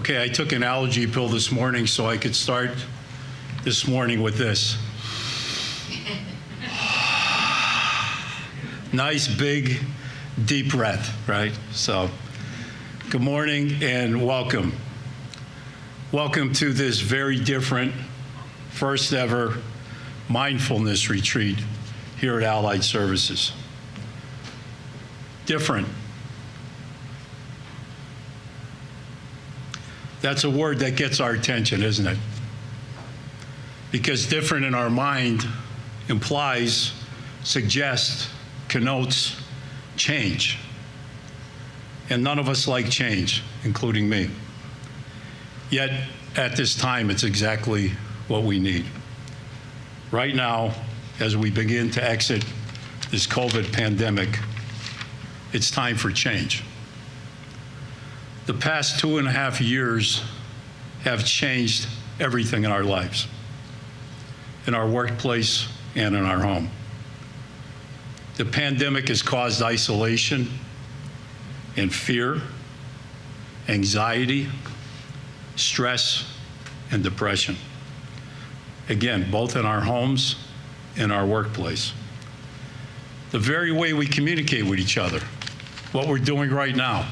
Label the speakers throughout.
Speaker 1: Okay, I took an allergy pill this morning so I could start this morning with this. Nice, big, deep breath, right? So, good morning and welcome. Welcome to this very different, first ever mindfulness retreat here at Allied Services. Different. That's a word that gets our attention, isn't it? Because different in our mind implies, suggests, connotes change. And none of us like change, including me. Yet, at this time, it's exactly what we need. Right now, as we begin to exit this COVID pandemic, it's time for change. The past 2.5 years have changed everything in our lives, in our workplace and in our home. The pandemic has caused isolation and fear, anxiety, stress, and depression. Again, both in our homes and our workplace. The very way we communicate with each other, what we're doing right now,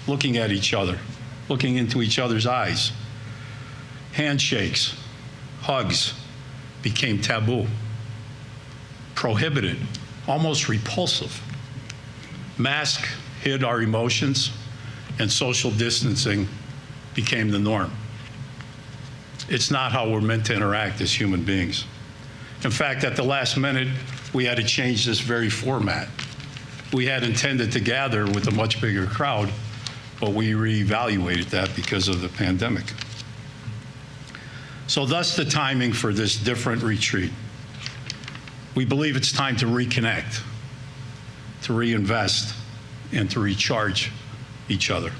Speaker 1: looking at each other, looking into each other's eyes. Handshakes, hugs became taboo, prohibited, almost repulsive. Masks hid our emotions, and social distancing became the norm. It's not how we're meant to interact as human beings. In fact, at the last minute, we had to change this very format. We had intended to gather with a much bigger crowd, but we reevaluated that because of the pandemic. So thus the timing for this different retreat. We believe it's time to reconnect, to reinvest, and to recharge each other.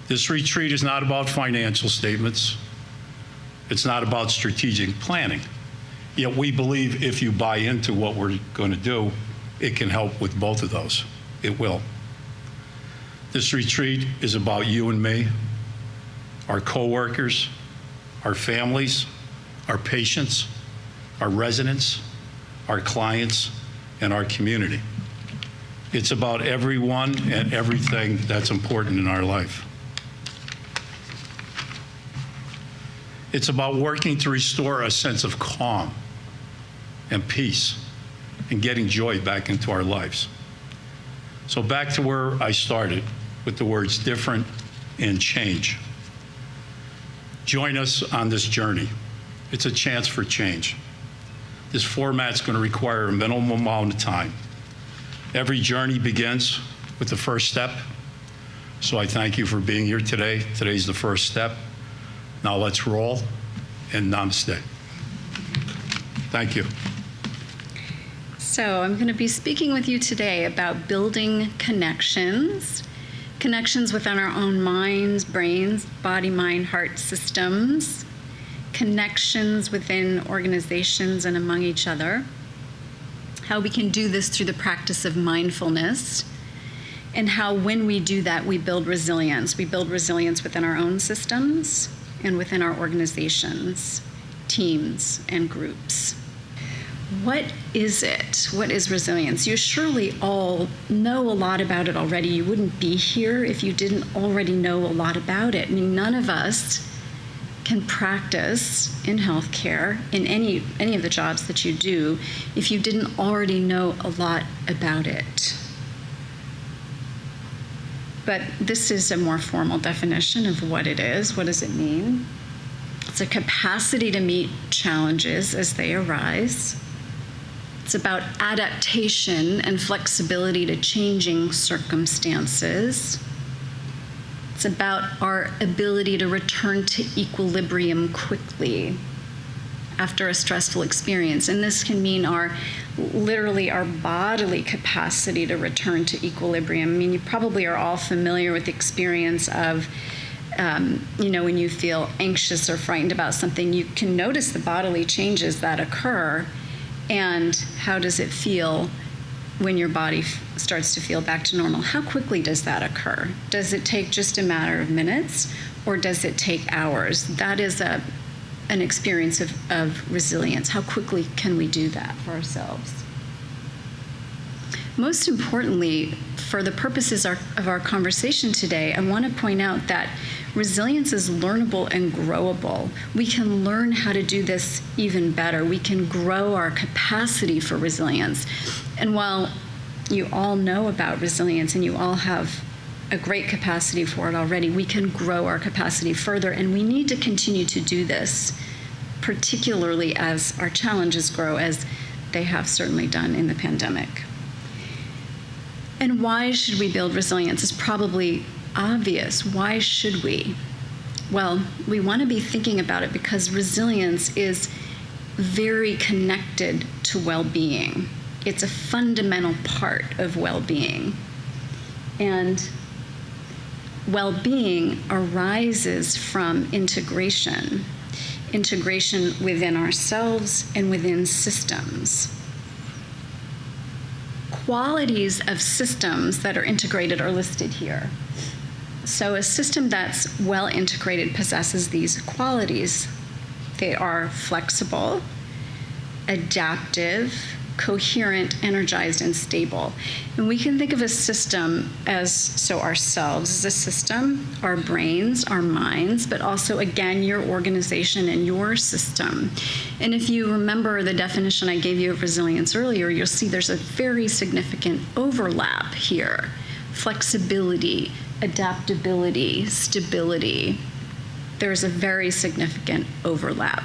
Speaker 1: This retreat is not about financial statements. It's not about strategic planning. Yet we believe if you buy into what we're going to do, it can help with both of those. It will. This retreat is about you and me, our coworkers, our families, our patients, our residents, our clients, and our community. It's about everyone and everything that's important in our life. It's about working to restore a sense of calm and peace and getting joy back into our lives. So back to where I started with the words different and change. Join us on this journey. It's a chance for change. This format's going to require a minimum amount of time. Every journey begins with the first step. So I thank you for being here today. Today's the first step. Now let's roll, and namaste. Thank you.
Speaker 2: So I'm going to be speaking with you today about building connections within our own minds, brains, body, mind, heart systems, connections within organizations and among each other, how we can do this through the practice of mindfulness, and how when we do that, we build resilience. We build resilience within our own systems and within our organizations, teams, and groups. What is it? What is resilience? You surely all know a lot about it already. You wouldn't be here if you didn't already know a lot about it. I mean, none of us can practice in healthcare, in any of the jobs that you do, if you didn't already know a lot about it. But this is a more formal definition of what it is. What does it mean? It's a capacity to meet challenges as they arise. It's about adaptation and flexibility to changing circumstances. It's about our ability to return to equilibrium quickly after a stressful experience. And this can mean literally our bodily capacity to return to equilibrium. I mean, you probably are all familiar with the experience of, when you feel anxious or frightened about something, you can notice the bodily changes that occur. And how does it feel when your body starts to feel back to normal? How quickly does that occur? Does it take just a matter of minutes? or does it take hours? That is an experience of resilience. How quickly can we do that for ourselves? Most importantly, for the purposes of our conversation today, I want to point out that resilience is learnable and growable. We can learn how to do this even better. We can grow our capacity for resilience. And while you all know about resilience and you all have a great capacity for it already, we can grow our capacity further, and we need to continue to do this, particularly as our challenges grow, as they have certainly done in the pandemic. And why should we build resilience is probably obvious. Why should we? Well, we want to be thinking about it because resilience is very connected to well-being. It's a fundamental part of well-being. And well-being arises from integration within ourselves and within systems. Qualities of systems that are integrated are listed here. So a system that's well integrated possesses these qualities. They are flexible, adaptive, coherent, energized, and stable. And we can think of a system as, ourselves as a system, our brains, our minds, but also, again, your organization and your system. And if you remember the definition I gave you of resilience earlier, you'll see there's a very significant overlap here. Flexibility, adaptability, stability. There's a very significant overlap.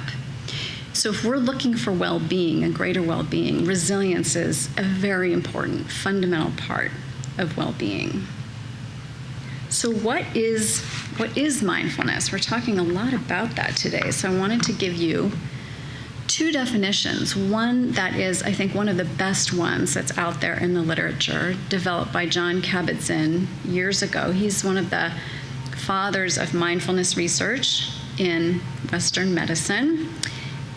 Speaker 2: So if we're looking for well-being, a greater well-being, resilience is a very important, fundamental part of well-being. So what is mindfulness? We're talking a lot about that today. So I wanted to give you two definitions. One that is, I think, one of the best ones that's out there in the literature, developed by Jon Kabat-Zinn years ago. He's one of the fathers of mindfulness research in Western medicine.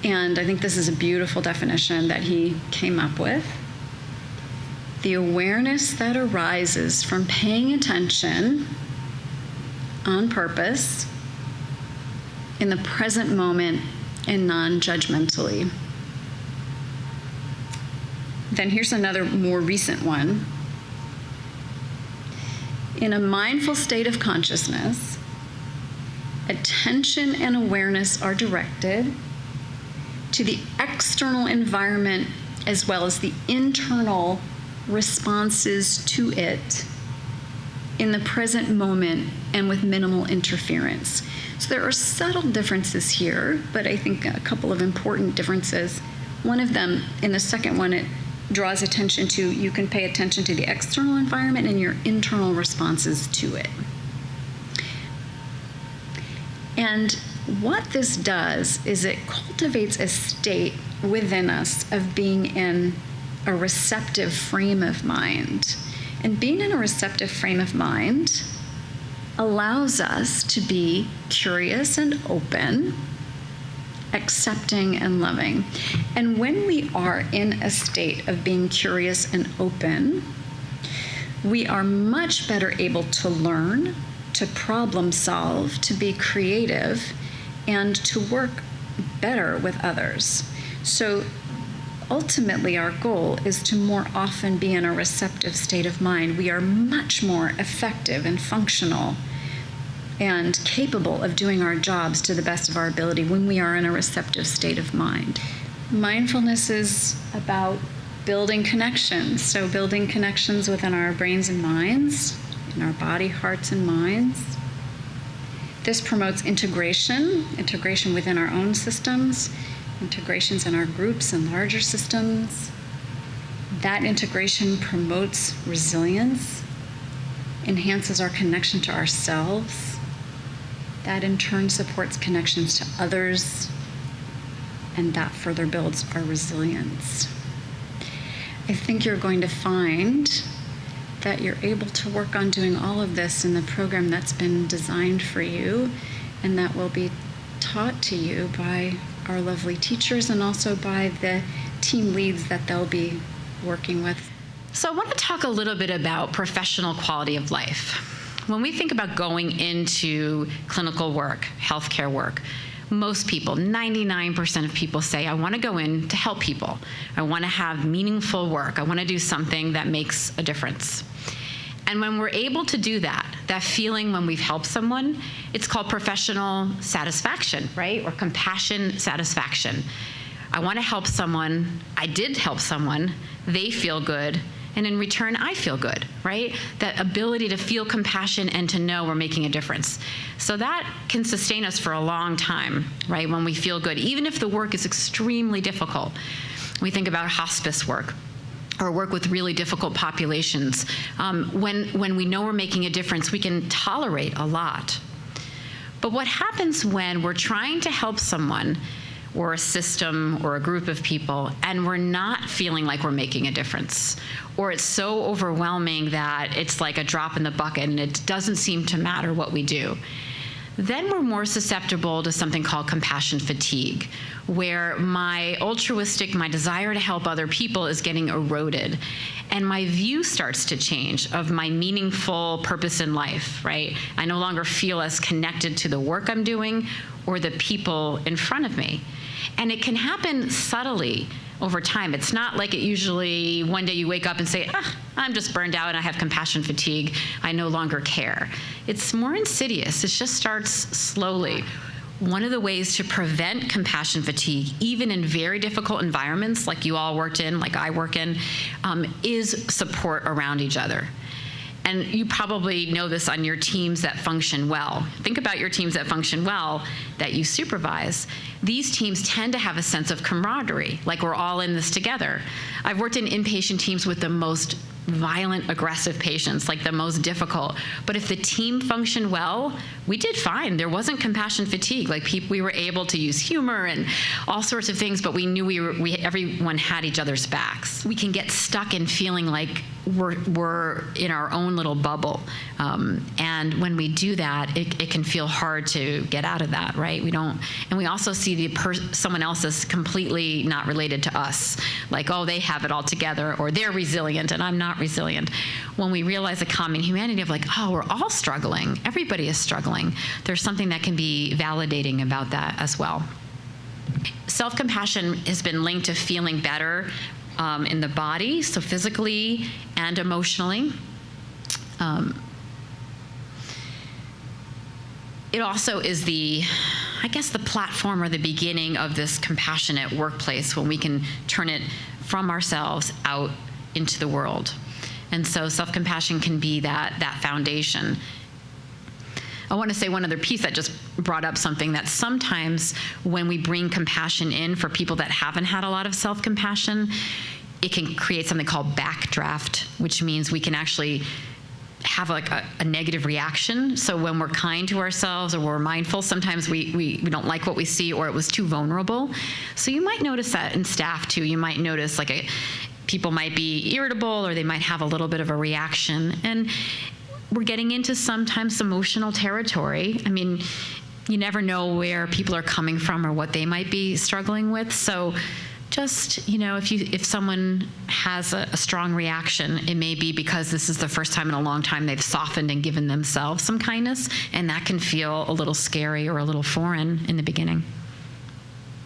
Speaker 2: And I think this is a beautiful definition that he came up with. The awareness that arises from paying attention on purpose in the present moment and non-judgmentally. Then here's another more recent one. In a mindful state of consciousness, attention and awareness are directed to the external environment as well as the internal responses to it in the present moment and with minimal interference. So there are subtle differences here, but I think a couple of important differences. One of them, in the second one, it draws attention to, you can pay attention to the external environment and your internal responses to it. And what this does is it cultivates a state within us of being in a receptive frame of mind. And being in a receptive frame of mind allows us to be curious and open, accepting and loving. And when we are in a state of being curious and open, we are much better able to learn, to problem solve, to be creative, and to work better with others. So ultimately, our goal is to more often be in a receptive state of mind. We are much more effective and functional and capable of doing our jobs to the best of our ability when we are in a receptive state of mind. Mindfulness is about building connections. So building connections within our brains and minds, in our body, hearts, and minds. This promotes integration within our own systems, integrations in our groups and larger systems. That integration promotes resilience, enhances our connection to ourselves. That in turn supports connections to others, and that further builds our resilience. I think you're going to find that you're able to work on doing all of this in the program that's been designed for you and that will be taught to you by our lovely teachers and also by the team leads that they'll be working with.
Speaker 3: So I want to talk a little bit about professional quality of life. when we think about going into clinical work, healthcare work, most people, 99% of people say, I want to go in to help people. I want to have meaningful work. I want to do something that makes a difference. And when we're able to do that, that feeling when we've helped someone, it's called professional satisfaction, right? Or compassion satisfaction. I want to help someone. I did help someone. They feel good. And in return, I feel good, right? That ability to feel compassion and to know we're making a difference. So that can sustain us for a long time, right? When we feel good, even if the work is extremely difficult. We think about hospice work or work with really difficult populations. When we know we're making a difference, we can tolerate a lot. But what happens when we're trying to help someone or a system or a group of people, and we're not feeling like we're making a difference, or it's so overwhelming that it's like a drop in the bucket and it doesn't seem to matter what we do? Then we're more susceptible to something called compassion fatigue, where my desire to help other people is getting eroded. And my view starts to change of my meaningful purpose in life, right? I no longer feel as connected to the work I'm doing or the people in front of me. And it can happen subtly over time. It's not like it usually, one day you wake up and say, I'm just burned out and I have compassion fatigue. I no longer care. It's more insidious. It just starts slowly. One of the ways to prevent compassion fatigue, even in very difficult environments like you all worked in, like I work in, is support around each other. And you probably know this on your teams that function well. Think about your teams that function well that you supervise. These teams tend to have a sense of camaraderie, like we're all in this together. I've worked in inpatient teams with the most violent, aggressive patients, like the most difficult. But if the team functioned well, we did fine. There wasn't compassion fatigue. Like we were able to use humor and all sorts of things, but we knew everyone had each other's backs. We can get stuck in feeling like we're in our own little bubble. And when we do that, it can feel hard to get out of that, right? And we also see someone else as completely not related to us. Like, oh, they have it all together, or they're resilient and I'm not resilient. When we realize the common humanity of like, oh, we're all struggling. Everybody is struggling. There's something that can be validating about that as well. Self-compassion has been linked to feeling better in the body, so physically and emotionally. It also is the platform or the beginning of this compassionate workplace when we can turn it from ourselves out into the world. And so self-compassion can be that foundation. I want to say one other piece that just brought up something that sometimes when we bring compassion in for people that haven't had a lot of self-compassion, it can create something called backdraft, which means we can actually have like a negative reaction. So when we're kind to ourselves or we're mindful, sometimes we don't like what we see or it was too vulnerable. So you might notice that in staff too. You might notice people might be irritable or they might have a little bit of a reaction. And we're getting into sometimes emotional territory. I mean, you never know where people are coming from or what they might be struggling with. So just, if someone has a strong reaction, it may be because this is the first time in a long time they've softened and given themselves some kindness, and that can feel a little scary or a little foreign in the beginning.